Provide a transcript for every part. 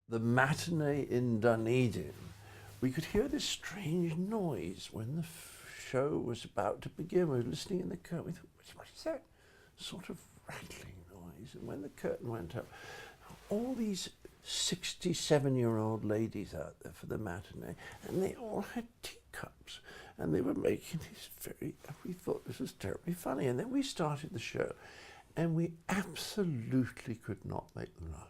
the matinee in Dunedin, we could hear this strange noise when the show was about to begin. We were listening in the curtain. We thought, what is that sort of rattling noise? And when the curtain went up, all these 67-year-old ladies out there for the matinee, and they all had teacups, and they were making we thought this was terribly funny. And then we started the show, and we absolutely could not make them laugh.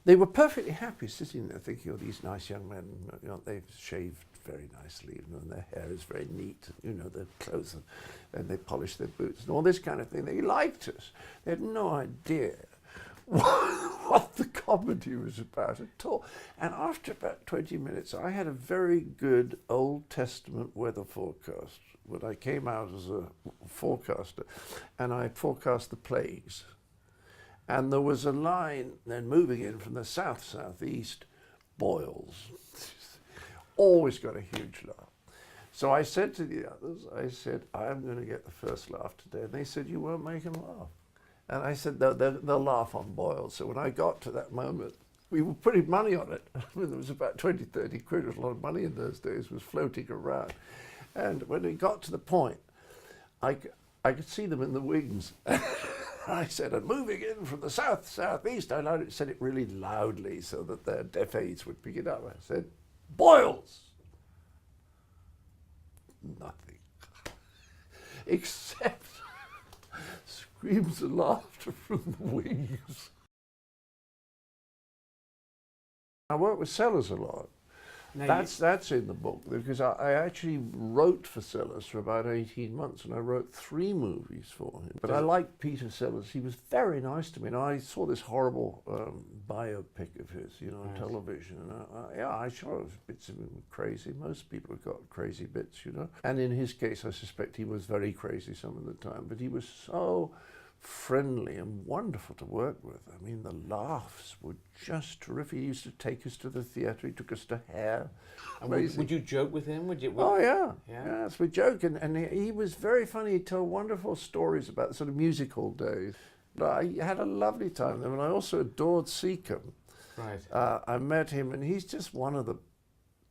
They were perfectly happy sitting there thinking, oh, these nice young men, you know, they've shaved very nicely, you know, and their hair is very neat, and, you know, their clothes, and they polish their boots and all this kind of thing. They liked us. They had no idea what the comedy was about at all. And after about 20 minutes, I had a very good Old Testament weather forecast when I came out as a forecaster, and I forecast the plagues. And there was a line then moving in from the south-southeast, boils. Always got a huge laugh. So I said to the others, I said, I'm going to get the first laugh today. And they said, you won't make them laugh. And I said, they'll laugh on boils. So when I got to that moment, we were putting money on it. I mean, there was about 20, 30 quid. It was a lot of money in those days, was floating around. And when it got to the point, I could see them in the wings. I said, and moving in from the south-southeast, I said it really loudly so that their deaf aids would pick it up. I said, boils. Nothing. Except screams of laughter from the wings. I work with Sellers a lot. That's in the book, because I actually wrote for Sellers for about 18 months, and I wrote 3 movies for him. But I liked Peter Sellers. He was very nice to me. And I saw this horrible biopic of his, you know, on television. And I saw bits of him crazy. Most people have got crazy bits, you know. And in his case, I suspect he was very crazy some of the time. But he was so friendly and wonderful to work with. I mean, the laughs were just terrific. He used to take us to the theatre. He took us to Hair. And would you joke with him? Oh, yeah. Yes, we joke. And he was very funny. He told wonderful stories about the sort of music hall days. I had a lovely time there, and I also adored Seacombe. Right. I met him, and he's just one of the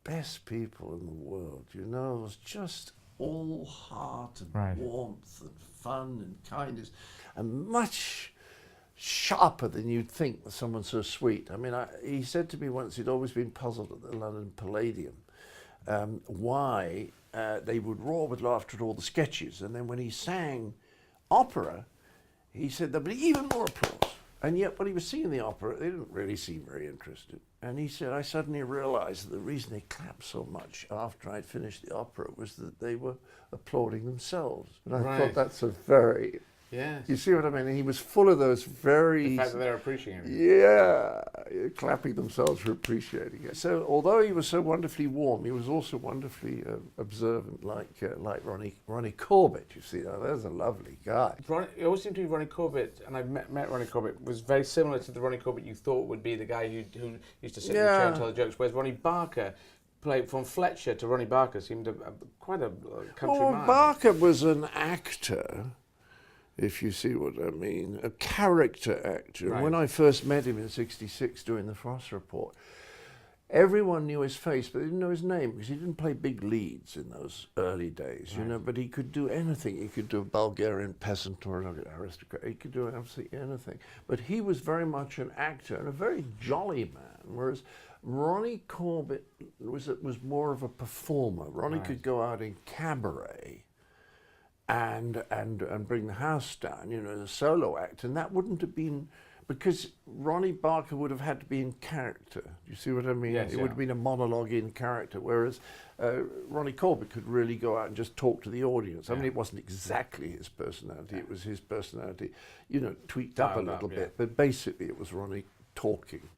best people in the world, you know. It was just all heart and warmth and fun and kindness, and much sharper than you'd think with someone so sweet. I mean, he said to me once he'd always been puzzled at the London Palladium why they would roar with laughter at all the sketches, and then when he sang opera, he said there'd be even more applause. And yet when he was singing the opera, they didn't really seem very interested. And he said, I suddenly realized that the reason they clapped so much after I'd finished the opera was that they were applauding themselves. And I thought that's a very... Yes. You see what I mean? He was full of those very... The fact that they're appreciating it. Yeah, clapping themselves for appreciating it. So although he was so wonderfully warm, he was also wonderfully observant, like Ronnie Corbett, you see. Now, there's a lovely guy. It always seemed to be Ronnie Corbett, and I met Ronnie Corbett, was very similar to the Ronnie Corbett you thought would be the guy who used to sit in the chair and tell the jokes, whereas Ronnie Barker, played from Fletcher to Ronnie Barker, seemed quite a country man. Barker was an actor, if you see what I mean, a character actor. Right. When I first met him in '66 doing the Frost Report, everyone knew his face, but they didn't know his name because he didn't play big leads in those early days, you know, but he could do anything. He could do a Bulgarian peasant or an aristocrat. He could do absolutely anything. But he was very much an actor and a very jolly man, whereas Ronnie Corbett was more of a performer. Ronnie could go out in cabaret and bring the house down, you know, as a solo act, and that wouldn't have been, because Ronnie Barker would have had to be in character. You see what I mean? Yes, it would have been a monologue in character, whereas Ronnie Corbett could really go out and just talk to the audience. I mean, it wasn't exactly his personality, it was his personality, you know, tweaked up a little bit, but basically it was Ronnie talking.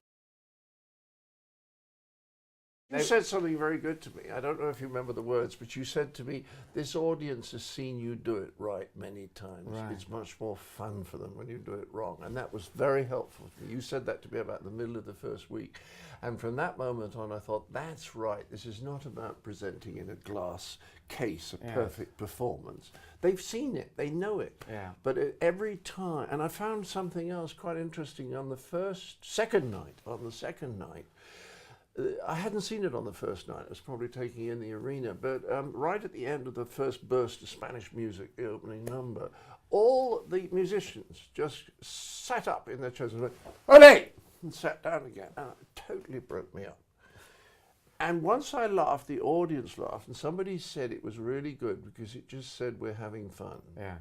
You said something very good to me. I don't know if you remember the words, but you said to me, this audience has seen you do it right many times. Right. It's much more fun for them when you do it wrong. And that was very helpful to me. You said that to me about the middle of the first week. And from that moment on, I thought, that's right. This is not about presenting in a glass case a perfect performance. They've seen it. They know it. Yeah. But every time, and I found something else quite interesting on the second night, I hadn't seen it on the first night. I was probably taking in the arena. But right at the end of the first burst of Spanish music, the opening number, all the musicians just sat up in their chairs and went, "Olé!" and sat down again. And it totally broke me up. And once I laughed, the audience laughed. And somebody said it was really good because it just said, we're having fun. Yeah.